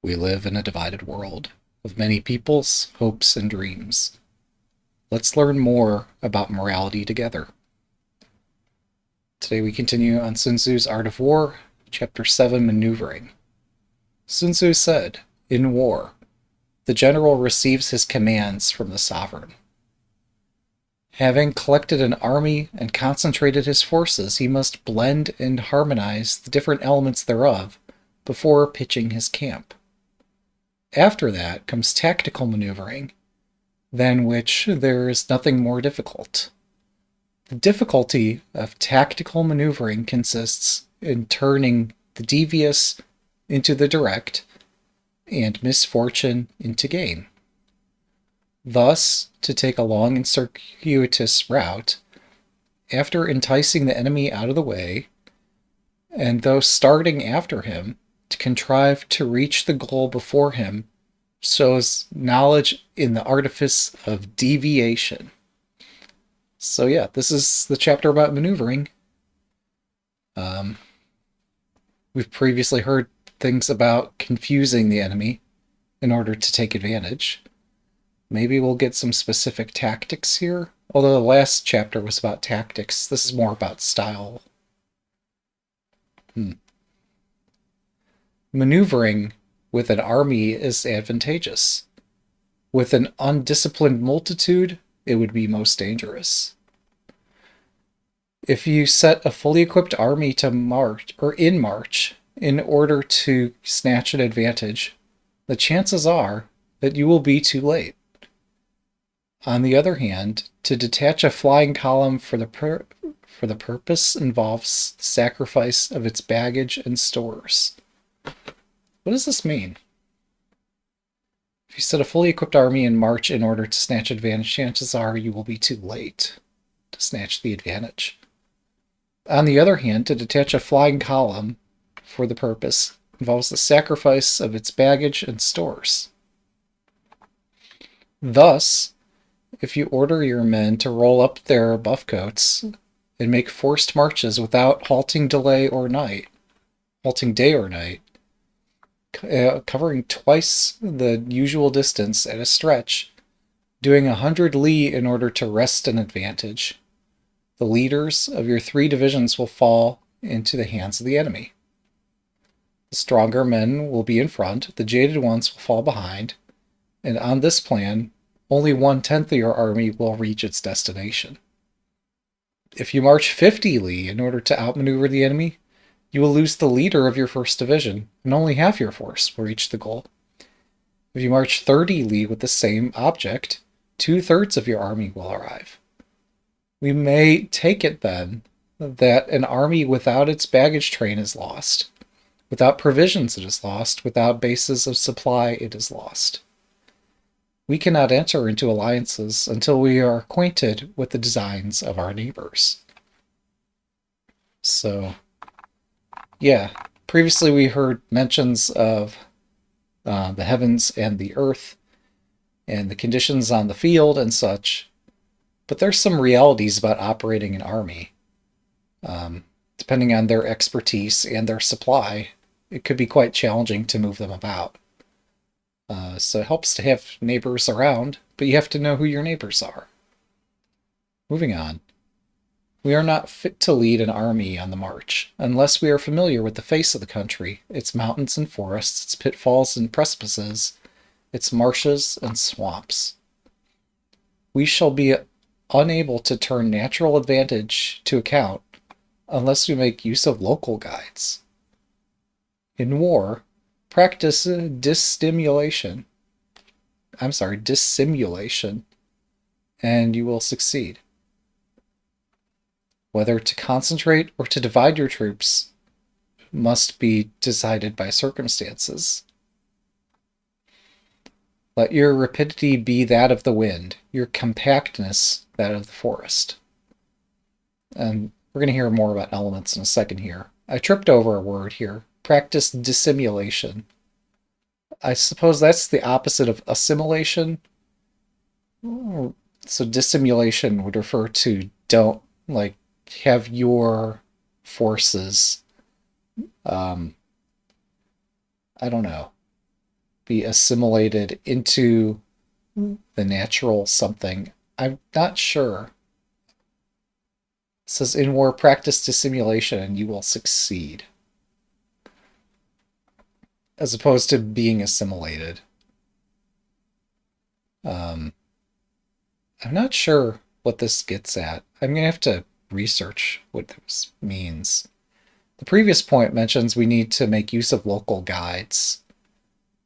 We live in a divided world of many peoples, hopes, and dreams. Let's learn more about morality together. Today we continue on Sun Tzu's Art of War, Chapter 7, Maneuvering. Sun Tzu said, "In war, the general receives his commands from the sovereign. Having collected an army and concentrated his forces, he must blend and harmonize the different elements thereof before pitching his camp. After that comes tactical maneuvering, than which there is nothing more difficult. The difficulty of tactical maneuvering consists in turning the devious into the direct, and misfortune into gain. Thus, to take a long and circuitous route, after enticing the enemy out of the way, and though starting after him, to contrive to reach the goal before him, shows knowledge in the artifice of deviation." So yeah, this is the chapter about maneuvering. We've previously heard things about confusing the enemy in order to take advantage. Maybe we'll get some specific tactics here. Although the last chapter was about tactics, this is more about style. Maneuvering with an army is advantageous. With an undisciplined multitude, it would be most dangerous. If you set a fully equipped army to march or in march in order to snatch an advantage, the chances are that you will be too late. On the other hand, to detach a flying column for the purpose involves the sacrifice of its baggage and stores. What does this mean? If you set a fully equipped army in march in order to snatch advantage, chances are you will be too late to snatch the advantage. On the other hand, to detach a flying column for the purpose involves the sacrifice of its baggage and stores. Thus, if you order your men to roll up their buff coats and make forced marches without halting day or night, covering twice the usual distance at a stretch, doing 100 li in order to wrest an advantage, the leaders of your 3 divisions will fall into the hands of the enemy. The stronger men will be in front, the jaded ones will fall behind, and on this plan, only 1/10 of your army will reach its destination. If you march 50 li in order to outmaneuver the enemy, you will lose the leader of your 1st division, and only half your force will reach the goal. If you march 30 li with the same object, 2/3 of your army will arrive. We may take it, then, that an army without its baggage train is lost. Without provisions it is lost. Without bases of supply it is lost. We cannot enter into alliances until we are acquainted with the designs of our neighbors. So, yeah, previously we heard mentions of the heavens and the earth and the conditions on the field and such, but there's some realities about operating an army. Depending on their expertise and their supply, it could be quite challenging to move them about. So it helps to have neighbors around, but you have to know who your neighbors are. Moving on. We are not fit to lead an army on the march, unless we are familiar with the face of the country, its mountains and forests, its pitfalls and precipices, its marshes and swamps. We shall be unable to turn natural advantage to account unless we make use of local guides. In war, practice dissimulation, and you will succeed. Whether to concentrate or to divide your troops must be decided by circumstances. Let your rapidity be that of the wind, your compactness that of the forest. And we're going to hear more about elements in a second here. I tripped over a word here. Practice dissimulation. I suppose that's the opposite of assimilation. So dissimulation would refer to don't, have your forces, I don't know, be assimilated into the natural something. I'm not sure. It says, in war, practice dissimulation and you will succeed. As opposed to being assimilated. I'm not sure what this gets at. I'm going to have to research what this means. The previous point mentions we need to make use of local guides.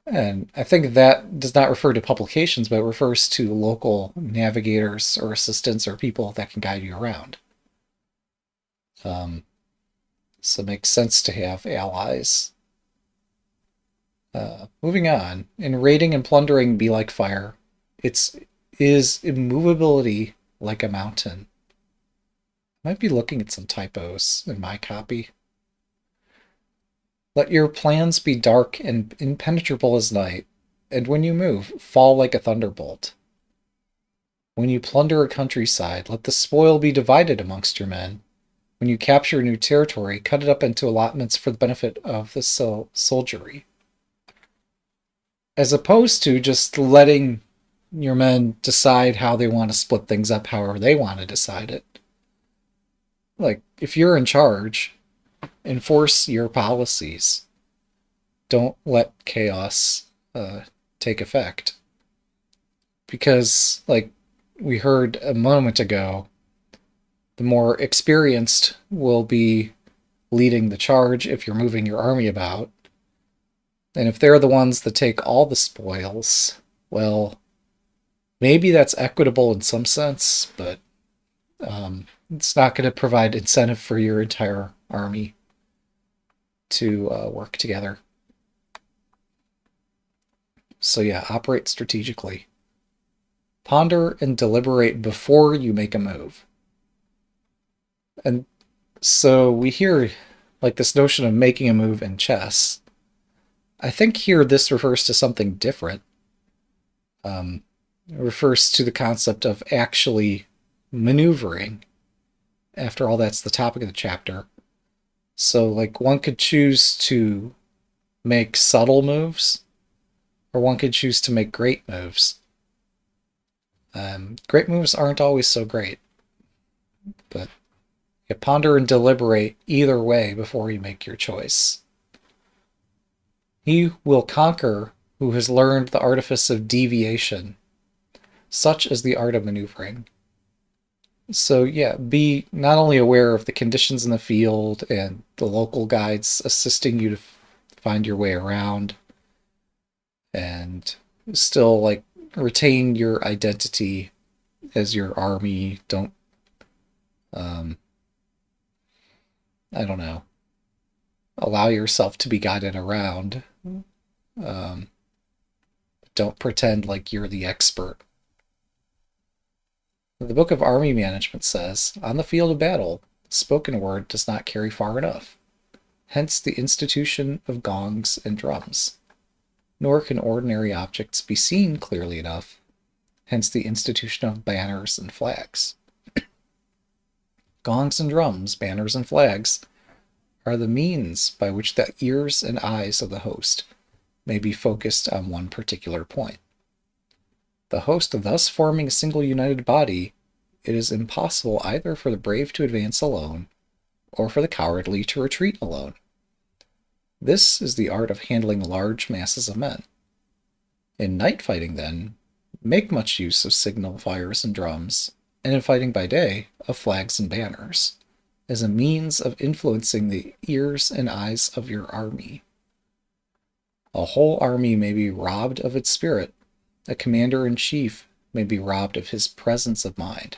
And I think that does not refer to publications, but it refers to local navigators or assistants or people that can guide you around. So it makes sense to have allies. Moving on. In raiding and plundering be like fire. Is immovability like a mountain. I might be looking at some typos in my copy. Let your plans be dark and impenetrable as night, and when you move, fall like a thunderbolt. When you plunder a countryside, let the spoil be divided amongst your men. When you capture a new territory, cut it up into allotments for the benefit of the soldiery. As opposed to just letting your men decide how they want to split things up however they want to decide it. Like, if you're in charge, enforce your policies. Don't let chaos take effect. Because, like we heard a moment ago, the more experienced will be leading the charge if you're moving your army about. And if they're the ones that take all the spoils, well, maybe that's equitable in some sense, but it's not going to provide incentive for your entire army to work together. So yeah, operate strategically. Ponder and deliberate before you make a move. And so we hear like this notion of making a move in chess. I think here this refers to something different. It refers to the concept of actually maneuvering. After all, that's the topic of the chapter. So, like, one could choose to make subtle moves, or one could choose to make great moves. Great moves aren't always so great, but you ponder and deliberate either way before you make your choice. He will conquer who has learned the artifice of deviation. Such is the art of maneuvering. So yeah, be not only aware of the conditions in the field and the local guides assisting you to find your way around, and still like retain your identity as your army. Don't I don't know, allow yourself to be guided around. Don't pretend like you're the expert. The Book of Army Management says, on the field of battle, the spoken word does not carry far enough. Hence the institution of gongs and drums. Nor can ordinary objects be seen clearly enough. Hence the institution of banners and flags. Gongs and drums, banners and flags, are the means by which the ears and eyes of the host may be focused on one particular point. The host thus forming a single united body, it is impossible either for the brave to advance alone, or for the cowardly to retreat alone. This is the art of handling large masses of men. In night fighting, then, make much use of signal fires and drums, and in fighting by day, of flags and banners, as a means of influencing the ears and eyes of your army. A whole army may be robbed of its spirit. A commander-in-chief may be robbed of his presence of mind.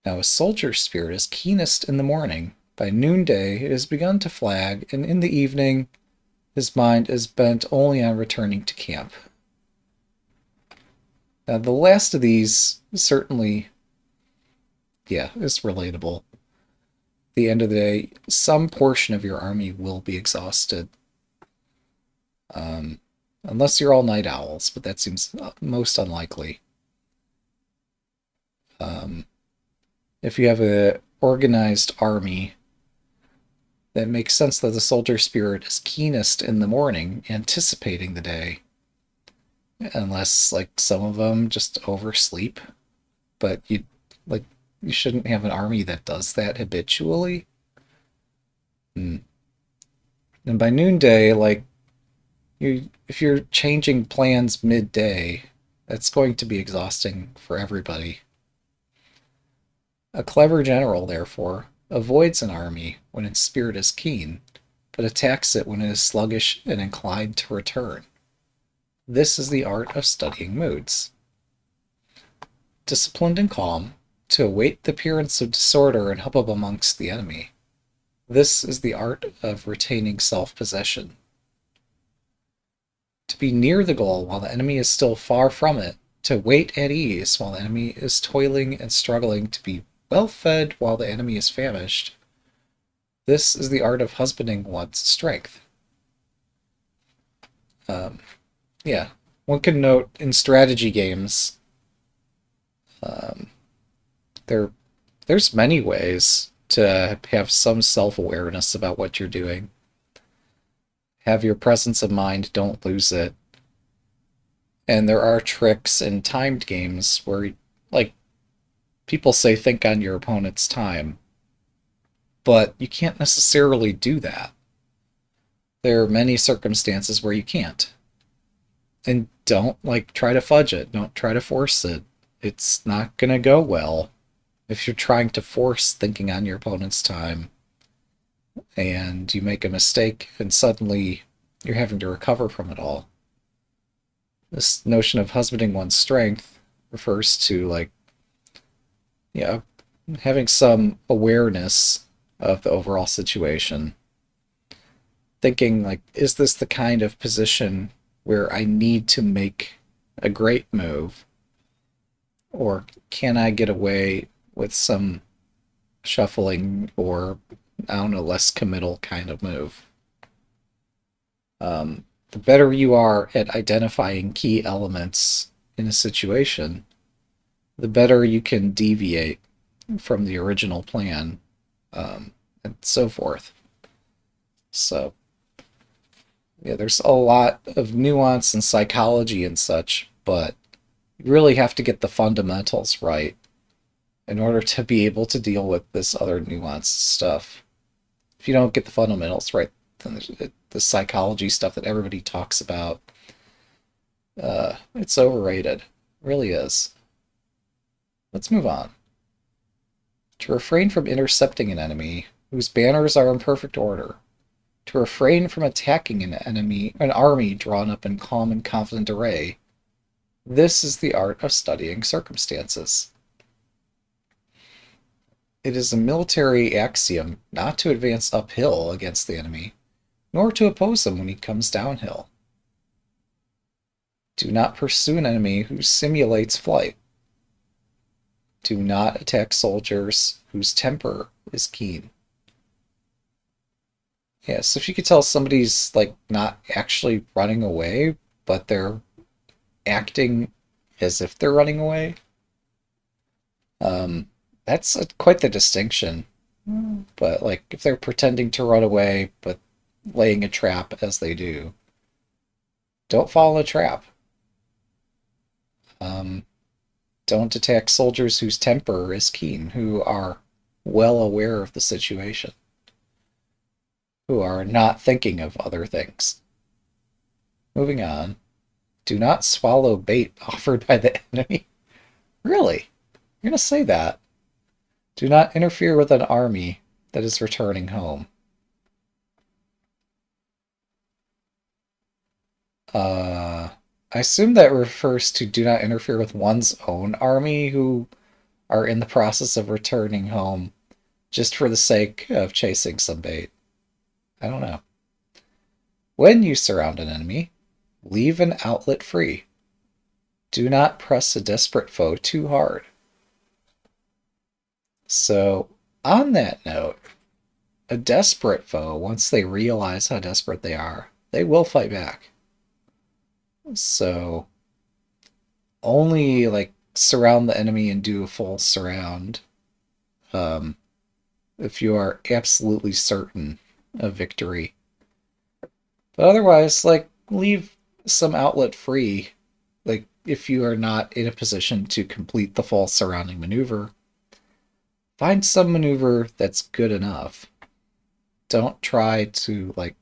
Now a soldier's spirit is keenest in the morning. By noonday it has begun to flag, and in the evening his mind is bent only on returning to camp. Now the last of these certainly, is relatable. At the end of the day, some portion of your army will be exhausted. Unless you're all night owls, but that seems most unlikely. If you have an organized army, That makes sense that the soldier spirit is keenest in the morning, anticipating the day. Unless, like, some of them just oversleep. But like, you shouldn't have an army that does that habitually. Hmm. And by noonday, like, if you're changing plans midday, that's going to be exhausting for everybody. A clever general, therefore, avoids an army when its spirit is keen, but attacks it when it is sluggish and inclined to return. This is the art of studying moods. Disciplined and calm, to await the appearance of disorder and hubbub amongst the enemy. This is the art of retaining self-possession. To be near the goal while the enemy is still far from it, to wait at ease while the enemy is toiling and struggling, to be well fed while the enemy is famished. This is the art of husbanding one's strength. Yeah, one can note in strategy games, there's many ways to have some self-awareness about what you're doing. Have your presence of mind, don't lose it. And there are tricks in timed games where, like, people say think on your opponent's time, but you can't necessarily do that. There are many circumstances where you can't. And don't, like, try to fudge it. Don't try to force it. It's not gonna go well if you're trying to force thinking on your opponent's time and you make a mistake and suddenly you're having to recover from it all. This notion of husbanding one's strength refers to, like, yeah, having some awareness of the overall situation. Thinking, like, is this the kind of position where I need to make a great move? Or can I get away with some shuffling or, I don't know, less committal kind of move? The better you are at identifying key elements in a situation, the better you can deviate from the original plan, and so forth. So, yeah, there's a lot of nuance and psychology and such, but you really have to get the fundamentals right in order to be able to deal with this other nuanced stuff. If you don't get the fundamentals right, then the psychology stuff that everybody talks about, it's overrated. It really is. Let's move on. To refrain from intercepting an enemy whose banners are in perfect order. To refrain from attacking an army drawn up in calm and confident array. This is the art of studying circumstances. It is a military axiom not to advance uphill against the enemy, nor to oppose him when he comes downhill. Do not pursue an enemy who simulates flight. Do not attack soldiers whose temper is keen. Yeah, so if you could tell somebody's, like, not actually running away, but they're acting as if they're running away, that's quite the distinction. But, like, if they're pretending to run away, but laying a trap as they do, don't fall in a trap. Don't attack soldiers whose temper is keen, who are well aware of the situation, who are not thinking of other things. Moving on. Do not swallow bait offered by the enemy. Really? You're going to say that? Do not interfere with an army that is returning home. I assume that refers to do not interfere with one's own army who are in the process of returning home just for the sake of chasing some bait. I don't know. When you surround an enemy, leave an outlet free. Do not press a desperate foe too hard. So, on that note, a desperate foe, once they realize how desperate they are, they will fight back. So, only, like, surround the enemy and do a full surround if you are absolutely certain a victory. But otherwise, like, leave some outlet free. Like, if you are not in a position to complete the full surrounding maneuver, find some maneuver that's good enough. Don't try to, like,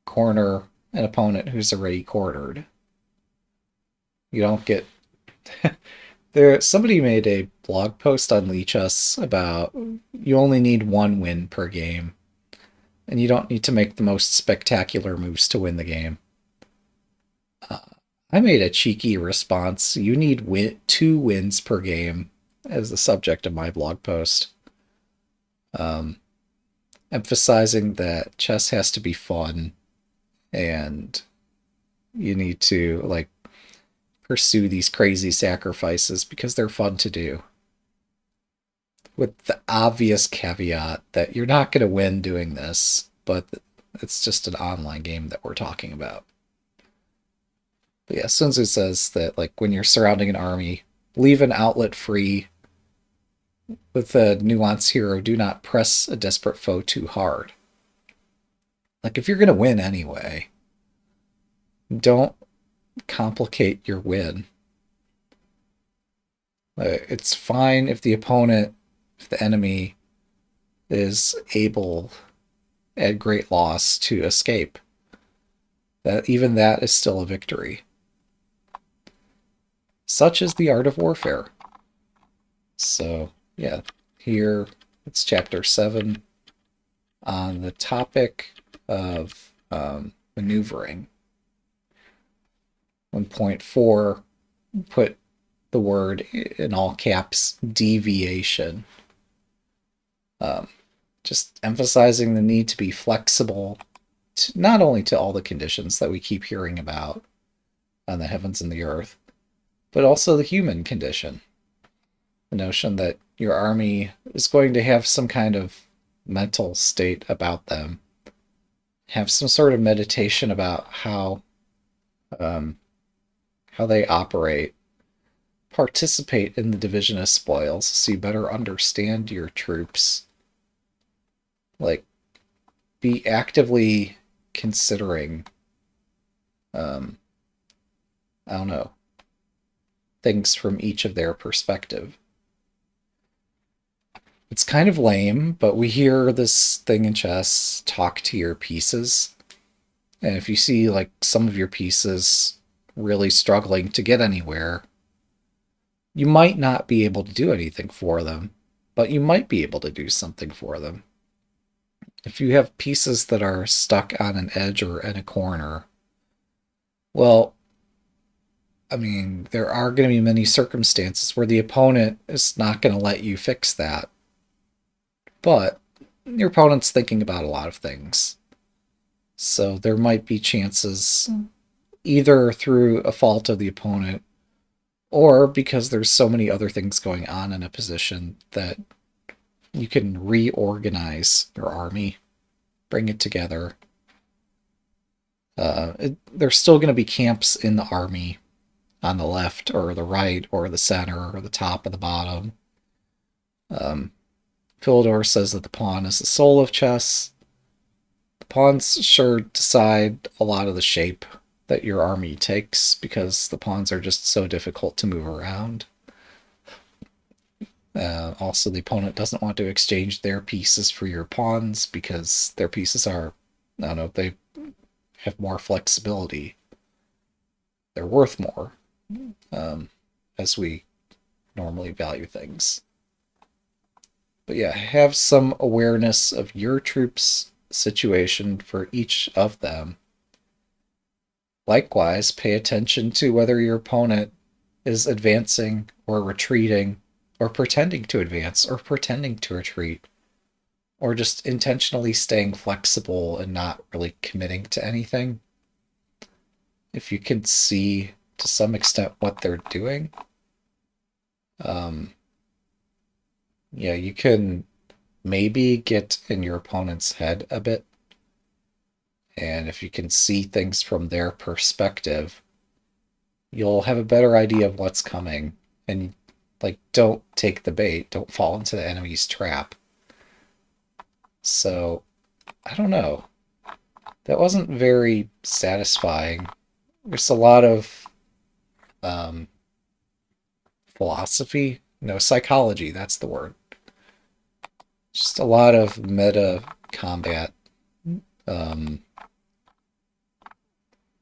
corner an opponent who's already cornered. You don't get somebody made a blog post on Leechus about you only need one win per game, and you don't need to make the most spectacular moves to win the game. I made a cheeky response. You need 2 wins per game as the subject of my blog post. Emphasizing that chess has to be fun, and you need to, like, pursue these crazy sacrifices because they're fun to do. With the obvious caveat that you're not going to win doing this, but it's just an online game that we're talking about. But yeah, Sun Tzu says that, like, when you're surrounding an army, leave an outlet free. With the nuance hero, do not press a desperate foe too hard. Like, if you're going to win anyway, don't complicate your win. It's fine if the opponent, if the enemy is able at great loss to escape. Even that is still a victory. Such is the art of warfare. So, yeah, here it's chapter 7 on the topic of maneuvering. 1.4, put the word in all caps, deviation. Just emphasizing the need to be flexible, not only to all the conditions that we keep hearing about on the heavens and the earth, but also the human condition. The notion that your army is going to have some kind of mental state about them, have some sort of meditation about how they operate, participate in the division of spoils so you better understand your troops. Like, be actively considering, I don't know, things from each of their perspective. It's kind of lame, but we hear this thing in chess, talk to your pieces. And if you see, like, some of your pieces really struggling to get anywhere, you might not be able to do anything for them, but you might be able to do something for them. If you have pieces that are stuck on an edge or in a corner, well, I mean, there are going to be many circumstances where the opponent is not going to let you fix that. But your opponent's thinking about a lot of things. So there might be chances, either through a fault of the opponent, or because there's so many other things going on in a position, that you can reorganize your army, bring it together. There's still going to be camps in the army on the left or the right or the center or the top and the bottom. Philidor says that the pawn is the soul of chess. The pawns sure decide a lot of the shape that your army takes because the pawns are just so difficult to move around. Also, the opponent doesn't want to exchange their pieces for your pawns because their pieces are, I don't know, they have more flexibility. They're worth more, as we normally value things. But yeah, have some awareness of your troops' situation for each of them. Likewise, pay attention to whether your opponent is advancing or retreating, or pretending to advance or pretending to retreat, or just intentionally staying flexible and not really committing to anything. If you can see to some extent what they're doing, yeah, you can maybe get in your opponent's head a bit. And if you can see things from their perspective, you'll have a better idea of what's coming. And, like, don't take the bait. Don't fall into the enemy's trap. So, I don't know. That wasn't very satisfying. There's a lot of um, philosophy, no, psychology, that's the word. Just a lot of meta combat. Um,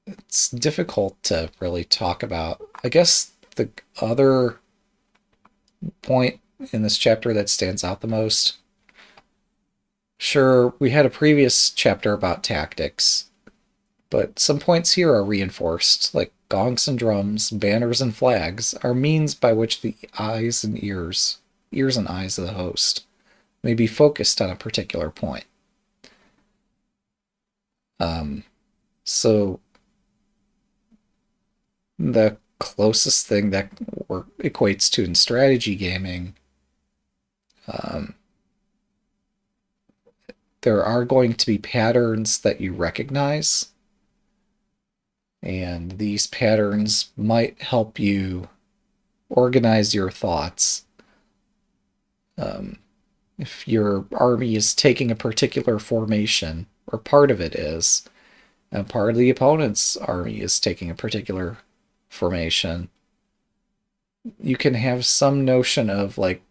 it's difficult to really talk about. I guess the other point in this chapter that stands out the most, sure, we had a previous chapter about tactics, but some points here are reinforced, like gongs and drums, banners and flags, are means by which the ears and eyes of the host may be focused on a particular point. Um, so the closest thing that equates to in strategy gaming, um, there are going to be patterns that you recognize, and these patterns might help you organize your thoughts. If your army is taking a particular formation, or part of it is, and part of the opponent's army is taking a particular formation, you can have some notion of like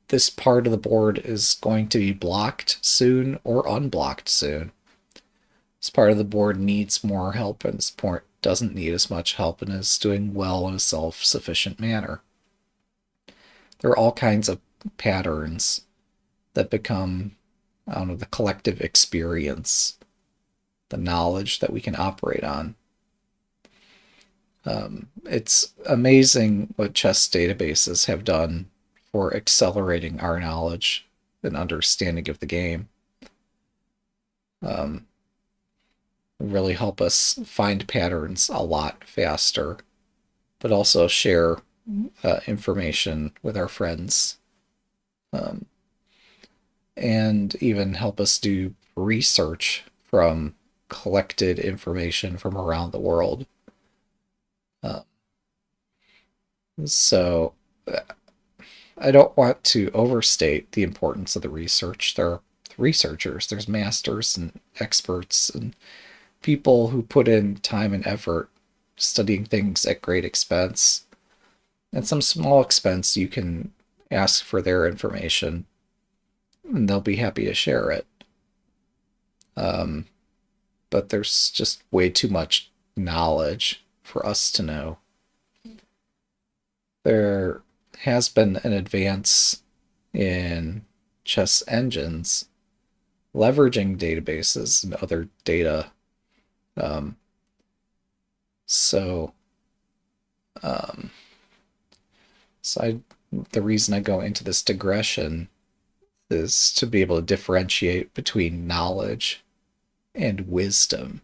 this part of the board is going to be blocked soon or unblocked soon. This part of the board needs more help, and this part doesn't need as much help and is doing well in a self-sufficient manner. There are all kinds of patterns that become, I don't know, the collective experience, the knowledge that we can operate on. It's amazing what chess databases have done for accelerating our knowledge and understanding of the game. Really help us find patterns a lot faster, but also share information with our friends, and even help us do research from collected information from around the world. So I don't want to overstate the importance of the research. There are researchers, there's masters and experts and people who put in time and effort studying things at great expense. At some small expense, you can ask for their information and they'll be happy to share it. But there's just way too much knowledge for us to know. There has been an advance in chess engines leveraging databases and other data. Um, so, um, the reason I go into this digression is to be able to differentiate between knowledge and wisdom.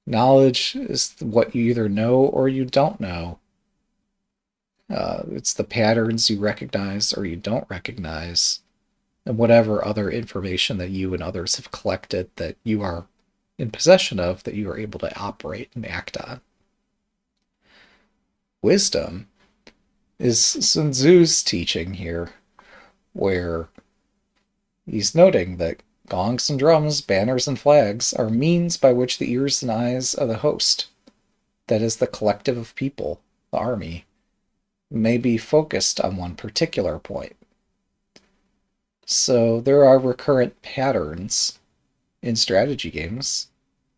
Knowledge is what you either know or you don't know. It's the patterns you recognize or you don't recognize, and whatever other information that you and others have collected that you are in possession of that you are able to operate and act on. Wisdom is Sun Tzu's teaching here, where he's noting that gongs and drums, banners and flags are means by which the ears and eyes of the host, that is the collective of people, the army, may be focused on one particular point. So there are recurrent patterns in strategy games,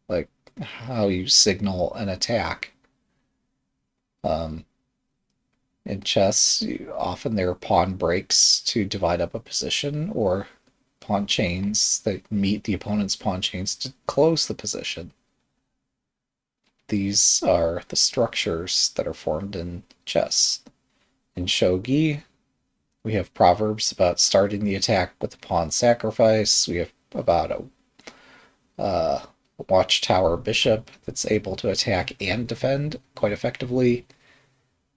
like how you signal an attack. In chess, often there are pawn breaks to divide up a position, or pawn chains that meet the opponent's pawn chains to close the position. These are the structures that are formed in chess. In shogi, we have proverbs about starting the attack with a pawn sacrifice. We have about a watchtower bishop that's able to attack and defend quite effectively.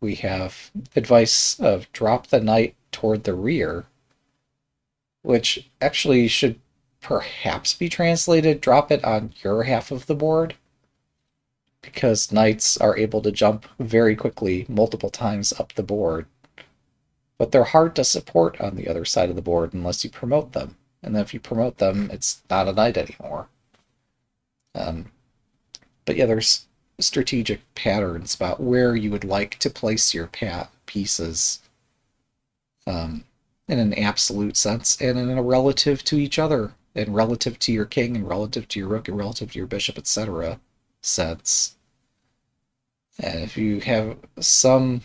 We have advice of drop the knight toward the rear, which actually should perhaps be translated drop it on your half of the board, because knights are able to jump very quickly multiple times up the board, but they're hard to support on the other side of the board unless you promote them. And then if you promote them, it's not a knight anymore. But yeah, there's strategic patterns about where you would like to place your pieces in an absolute sense and in a relative to each other, and relative to your king, and relative to your rook, and relative to your bishop, etc. sense. And if you have some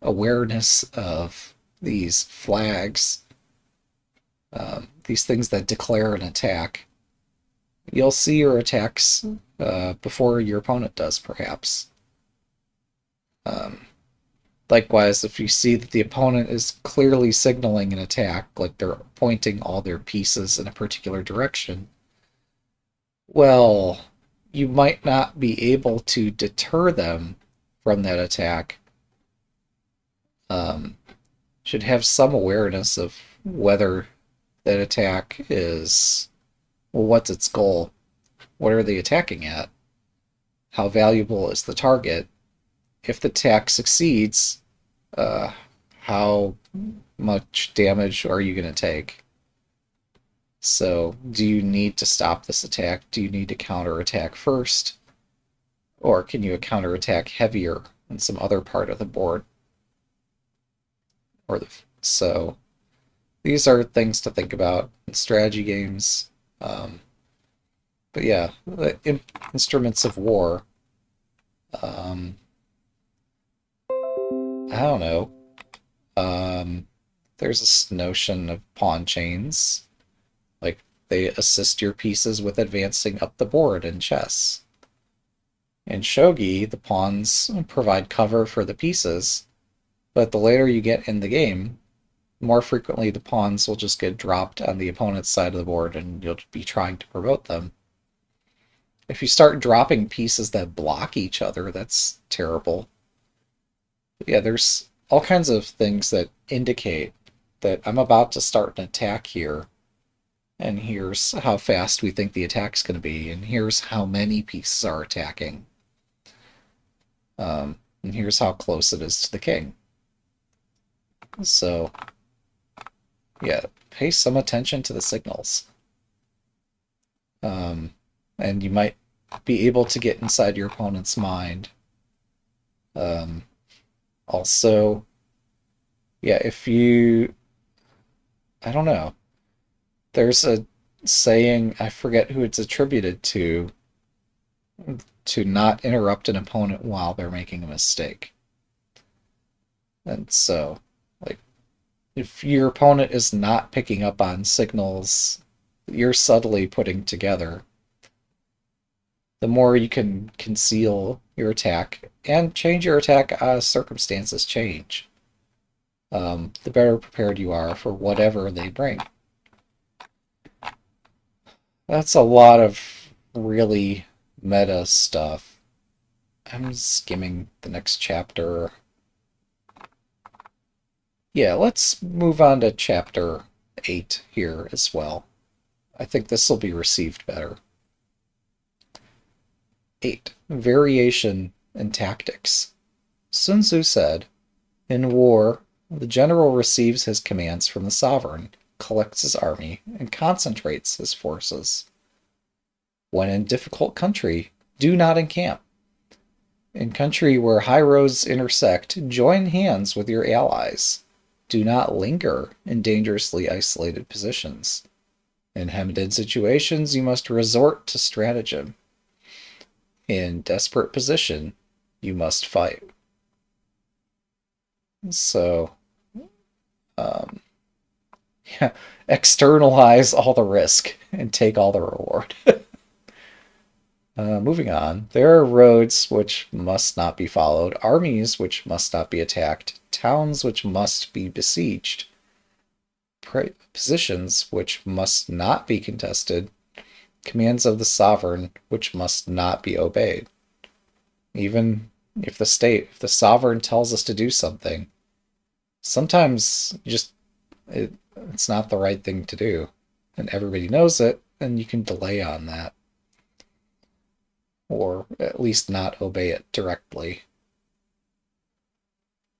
awareness of these flags, these things that declare an attack, you'll see your attacks before your opponent does, perhaps. Likewise, if you see that the opponent is clearly signaling an attack, like they're pointing all their pieces in a particular direction, well, you might not be able to deter them from that attack. Should have some awareness of whether that attack is, well, what's its goal? What are they attacking at? How valuable is the target? If the attack succeeds, how much damage are you going to take? So, do you need to stop this attack? Do you need to counterattack first? Or can you counterattack heavier in some other part of the board? So, these are things to think about in strategy games. But yeah, the instruments of war. I don't know. There's this notion of pawn chains. Like, they assist your pieces with advancing up the board in chess. In shogi, the pawns provide cover for the pieces, but the later you get in the game, more frequently the pawns will just get dropped on the opponent's side of the board and you'll be trying to promote them. If you start dropping pieces that block each other, that's terrible. But yeah, there's all kinds of things that indicate that I'm about to start an attack here, and here's how fast we think the attack's going to be, and here's how many pieces are attacking. And here's how close it is to the king. So, yeah, pay some attention to the signals. And you might be able to get inside your opponent's mind. Also, yeah, if you... I don't know. There's a saying, I forget who it's attributed to not interrupt an opponent while they're making a mistake. And so, like, if your opponent is not picking up on signals you're subtly putting together, the more you can conceal your attack and change your attack as circumstances change, the better prepared you are for whatever they bring. That's a lot of really meta stuff. I'm skimming the next chapter. Yeah, let's move on to chapter 8 here as well. I think this will be received better. 8. Variation in tactics. Sun Tzu said, "In war, the general receives his commands from the sovereign, collects his army, and concentrates his forces. When in difficult country, do not encamp. In country where high roads intersect, join hands with your allies. Do not linger in dangerously isolated positions. In hemmed-in situations, you must resort to stratagem. In desperate position, you must fight." So, yeah, externalize all the risk and take all the reward. Moving on. There are roads which must not be followed, armies which must not be attacked, towns which must be besieged, positions which must not be contested, commands of the sovereign which must not be obeyed. Even if the sovereign tells us to do something, sometimes it's not the right thing to do, and everybody knows it, and you can delay on that, or at least not obey it directly.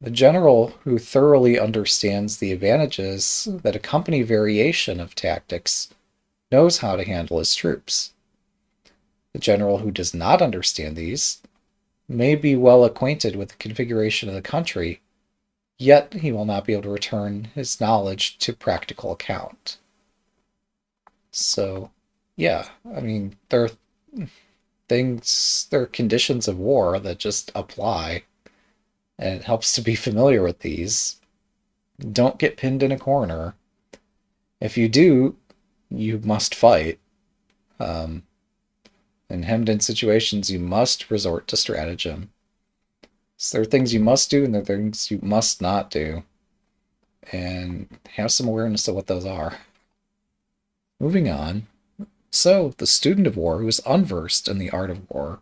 The general who thoroughly understands the advantages that accompany variation of tactics knows how to handle his troops. The general who does not understand these may be well acquainted with the configuration of the country, yet he will not be able to return his knowledge to practical account. So, yeah, I mean, there are conditions of war that just apply, and it helps to be familiar with these. Don't get pinned in a corner. If you do, you must fight. Um, in hemmed in situations, you must resort to stratagem. So there are things you must do and there are things you must not do. And have some awareness of what those are. Moving on. So, the student of war who is unversed in the art of war,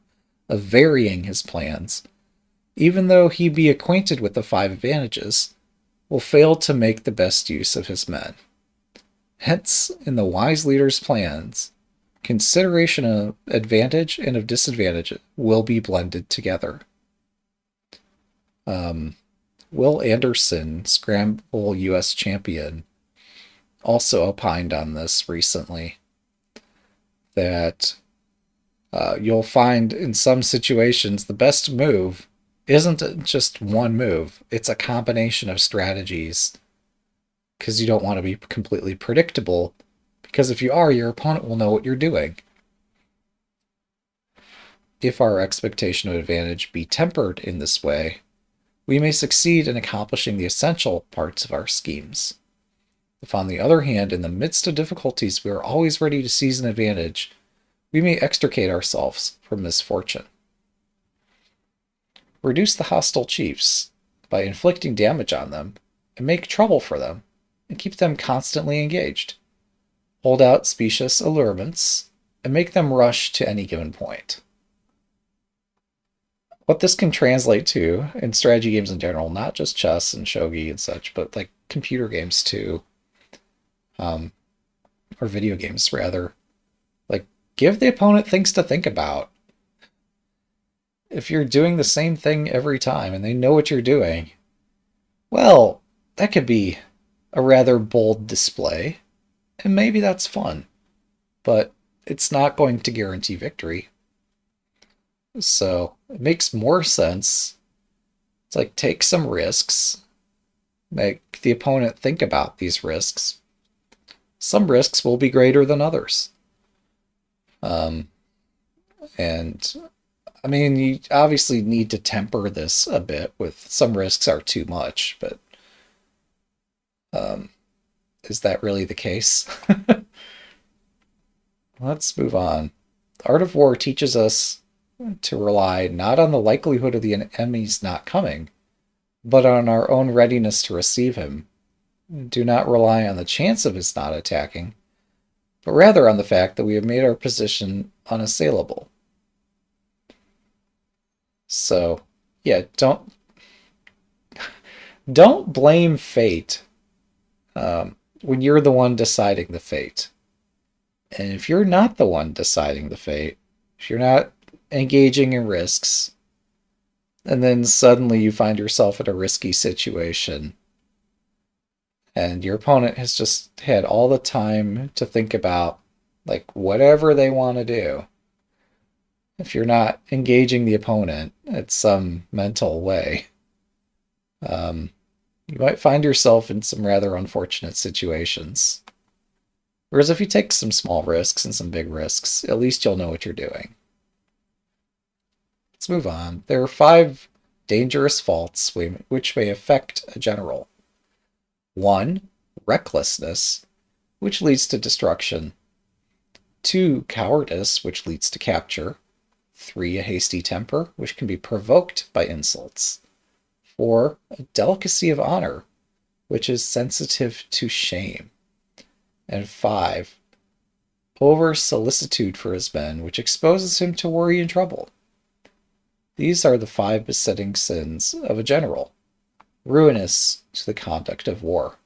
of varying his plans, even though he be acquainted with the 5 advantages, will fail to make the best use of his men. Hence, in the wise leader's plans, consideration of advantage and of disadvantage will be blended together. Will Anderson, Scramble US champion, also opined on this recently, that you'll find in some situations the best move isn't just one move, it's a combination of strategies, because you don't want to be completely predictable, because if you are, your opponent will know what you're doing. If our expectation of advantage be tempered in this way, we may succeed in accomplishing the essential parts of our schemes. If, on the other hand, in the midst of difficulties we are always ready to seize an advantage, we may extricate ourselves from misfortune. Reduce the hostile chiefs by inflicting damage on them, and make trouble for them, and keep them constantly engaged. Hold out specious allurements, and make them rush to any given point. What this can translate to in strategy games in general, not just chess and shogi and such, but like computer games too, or video games rather, like give the opponent things to think about. If you're doing the same thing every time and they know what you're doing, well, that could be a rather bold display, and maybe that's fun, but it's not going to guarantee victory. So it makes more sense to like take some risks, make the opponent think about these risks. Some risks will be greater than others. And I mean, you obviously need to temper this a bit with some risks are too much, but is that really the case? Let's move on. The Art of War teaches us to rely not on the likelihood of the enemy's not coming, but on our own readiness to receive him. Do not rely on the chance of his not attacking, but rather on the fact that we have made our position unassailable. So, yeah, don't blame fate when you're the one deciding the fate. And if you're not the one deciding the fate, if you're not engaging in risks, and then suddenly you find yourself in a risky situation, and your opponent has just had all the time to think about like whatever they want to do. If you're not engaging the opponent in some mental way, you might find yourself in some rather unfortunate situations. Whereas if you take some small risks and some big risks, at least you'll know what you're doing. Let's move on. There are 5 dangerous faults which may affect a general. 1. Recklessness, which leads to destruction. 2. Cowardice, which leads to capture. 3. A hasty temper, which can be provoked by insults. 4. A delicacy of honor, which is sensitive to shame. And 5. Over-solicitude for his men, which exposes him to worry and trouble. These are the 5 besetting sins of a general, ruinous to the conduct of war.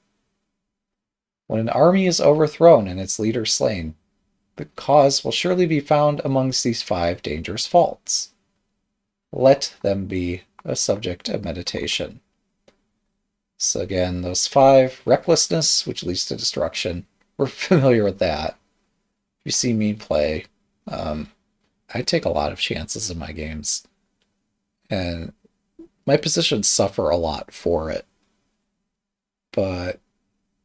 When an army is overthrown and its leader slain, the cause will surely be found amongst these 5 dangerous faults. Let them be a subject of meditation. So again, those 5, recklessness, which leads to destruction. We're familiar with that. If you see me play, I take a lot of chances in my games, and my positions suffer a lot for it. But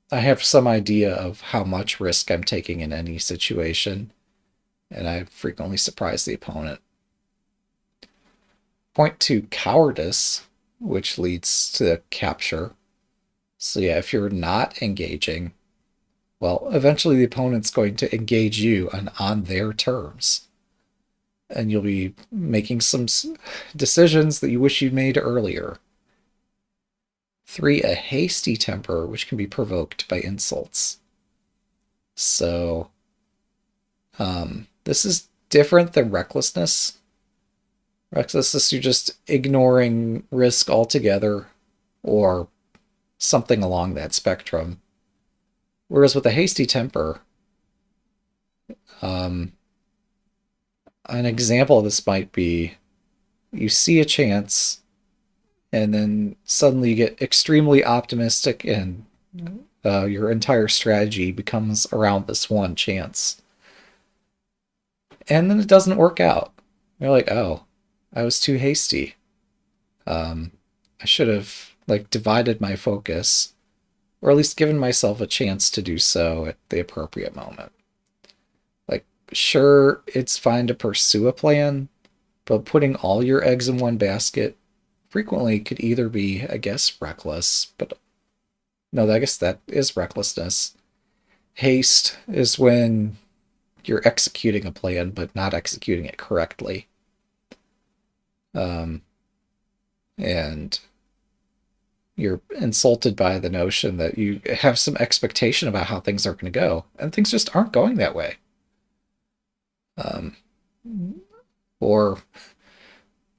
I have some idea of how much risk I'm taking in any situation, and I frequently surprise the opponent. Point 2, cowardice, which leads to capture. So yeah, if you're not engaging, well, eventually the opponent's going to engage you on their terms. And you'll be making some decisions that you wish you'd made earlier. 3, a hasty temper, which can be provoked by insults. So, this is different than recklessness. Recklessness, you're just ignoring risk altogether, or something along that spectrum. Whereas with a hasty temper, an example of this might be you see a chance, and then suddenly you get extremely optimistic, and your entire strategy becomes around this one chance. And then it doesn't work out. You're like, oh, I was too hasty. I should have divided my focus, or at least given myself a chance to do so at the appropriate moment. Sure, it's fine to pursue a plan, but putting all your eggs in one basket frequently could either be, I guess, reckless, but no, I guess that is recklessness. Haste is when you're executing a plan, but not executing it correctly. And you're insulted by the notion that you have some expectation about how things are going to go, and things just aren't going that way. Or,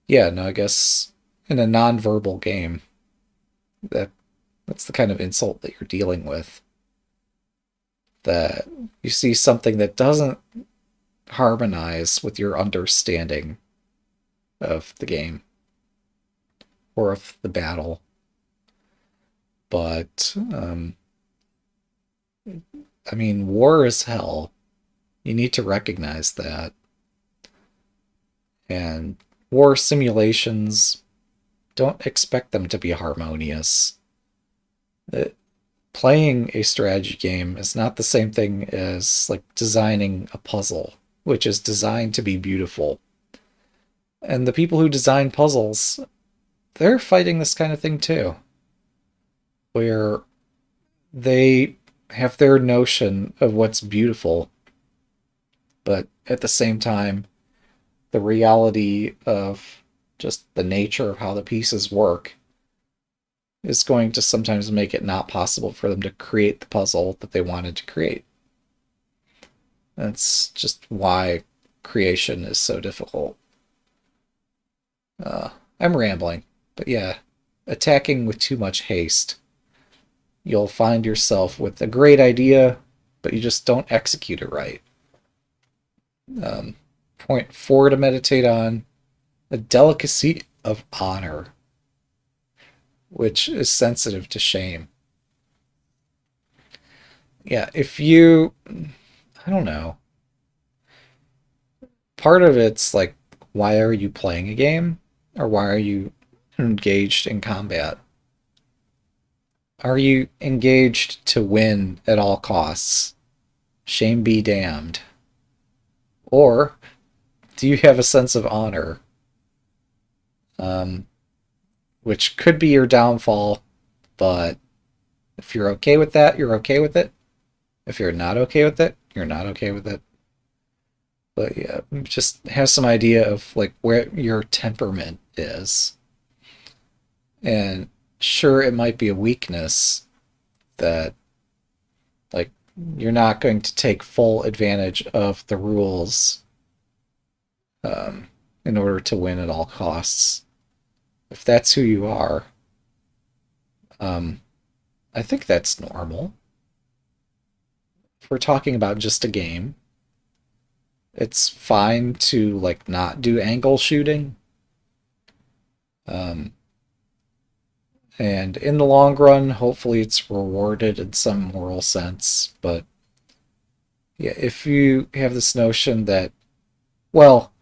yeah, no, I guess in a nonverbal game, that's the kind of insult that you're dealing with. That you see something that doesn't harmonize with your understanding of the game or of the battle. But, I mean, war is hell. You need to recognize that. And war simulations, don't expect them to be harmonious. Playing a strategy game is not the same thing as designing a puzzle, which is designed to be beautiful. And the people who design puzzles, they're fighting this kind of thing too, where they have their notion of what's beautiful, but at the same time, the reality of just the nature of how the pieces work is going to sometimes make it not possible for them to create the puzzle that they wanted to create. That's just why creation is so difficult. I'm rambling, but yeah, attacking with too much haste, you'll find yourself with a great idea, but you just don't execute it right. Point 4 to meditate on, a delicacy of honor, which is sensitive to shame. Yeah, if you, I don't know, part of it's why are you playing a game? Or why are you engaged in combat? Are you engaged to win at all costs? Shame be damned. Or do you have a sense of honor? Which could be your downfall, but if you're okay with that, you're okay with it. If you're not okay with it, you're not okay with it. But yeah, just have some idea of where your temperament is. And sure, it might be a weakness that you're not going to take full advantage of the rules in order to win at all costs. If that's who you are, I think that's normal. If we're talking about just a game, it's fine to not do angle shooting. And in the long run, hopefully it's rewarded in some moral sense. But yeah, if you have this notion that, well,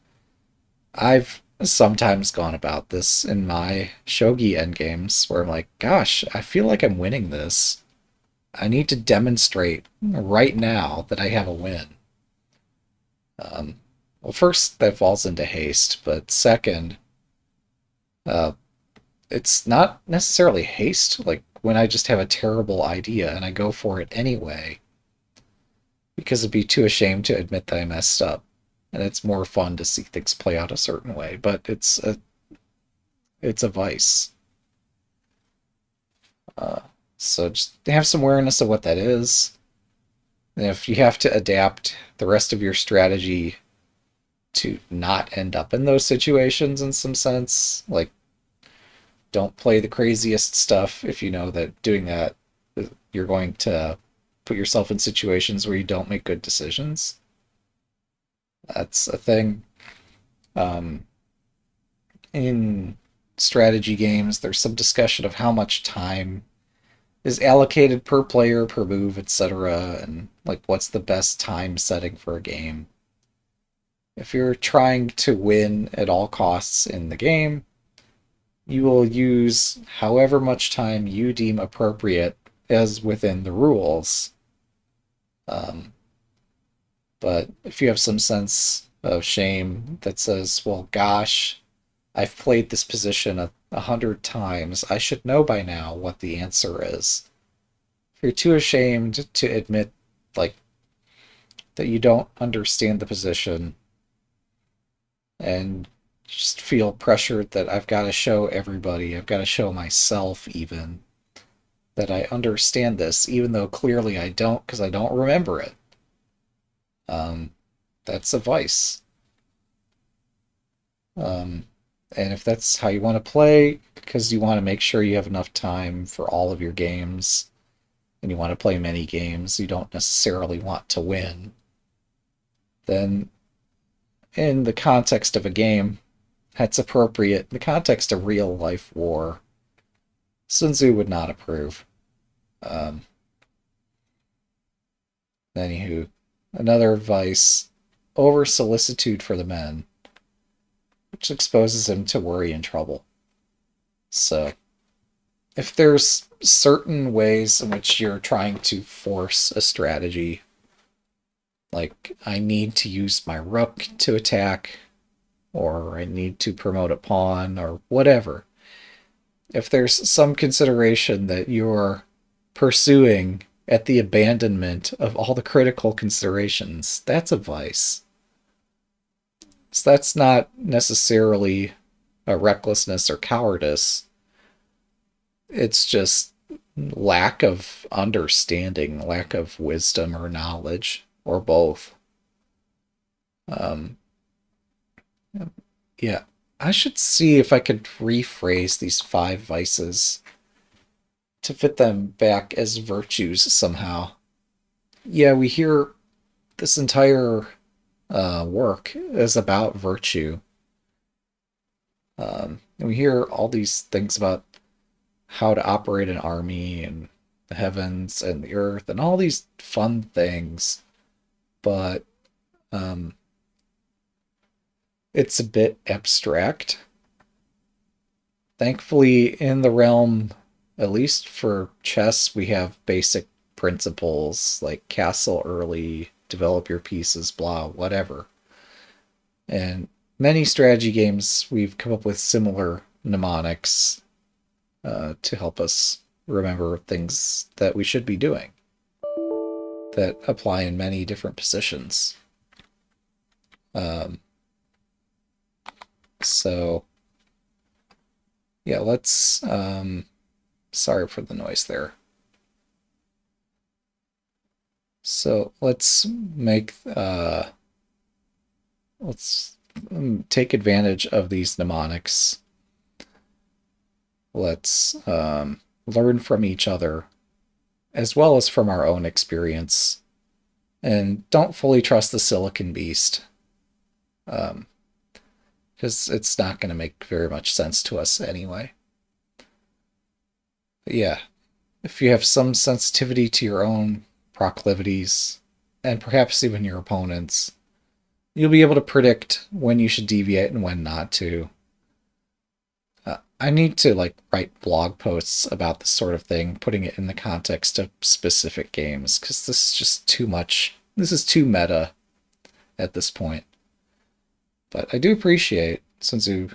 I've sometimes gone about this in my shogi endgames where I'm like, gosh, I feel like I'm winning this. I need to demonstrate right now that I have a win. Um, well, first, that falls into haste, but second, uh, it's not necessarily haste. Like when I just have a terrible idea and I go for it anyway, because I'd be too ashamed to admit that I messed up. And it's more fun to see things play out a certain way, but it's a vice. Uh, so just have some awareness of what that is. And if you have to adapt the rest of your strategy to not end up in those situations in some sense, like don't play the craziest stuff if you know that doing that you're going to put yourself in situations where you don't make good decisions. That's a thing. Um, in strategy games, there's some discussion of how much time is allocated per player, per move, etc., and like what's the best time setting for a game. If you're trying to win at all costs in the game, you will use however much time you deem appropriate as within the rules. Um, but if you have some sense of shame that says, well, gosh, I've played this position 100 times, I should know by now what the answer is. If you're too ashamed to admit, like, that you don't understand the position and just feel pressured that I've got to show everybody, I've got to show myself even, that I understand this, even though clearly I don't because I don't remember it. Um, that's a vice. Um, and if that's how you want to play, because you want to make sure you have enough time for all of your games, and you want to play many games, you don't necessarily want to win, then in the context of a game, that's appropriate. In the context of real life war, Sun Tzu would not approve. Um, Anywho, another vice, over solicitude for the men, which exposes him to worry and trouble. So, if there's certain ways in which you're trying to force a strategy, like I need to use my rook to attack, or I need to promote a pawn, or whatever, if there's some consideration that you're pursuing at the abandonment of all the critical considerations, that's a vice. So that's not necessarily a recklessness or cowardice. It's just lack of understanding, lack of wisdom or knowledge, or both. Um, yeah, I should see if I could rephrase these 5 vices to fit them back as virtues somehow. Yeah, we hear this entire work is about virtue. And we hear all these things about how to operate an army and the heavens and the earth and all these fun things, but um, it's a bit abstract. Thankfully, in the realm, at least for chess, we have basic principles like castle early, develop your pieces, blah, whatever. And many strategy games, we've come up with similar mnemonics to help us remember things that we should be doing that apply in many different positions. Um, so, yeah, let's. Sorry for the noise there. So let's make. Let's take advantage of these mnemonics. Let's learn from each other as well as from our own experience. And don't fully trust the Silicon Beast. Because it's not going to make very much sense to us anyway. But yeah, if you have some sensitivity to your own proclivities, and perhaps even your opponent's, you'll be able to predict when you should deviate and when not to. I need to like write blog posts about this sort of thing, putting it in the context of specific games, because this is just too much. This is too meta at this point. But I do appreciate Sun Tzu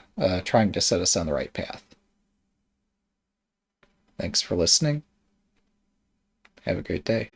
trying to set us on the right path. Thanks for listening. Have a great day.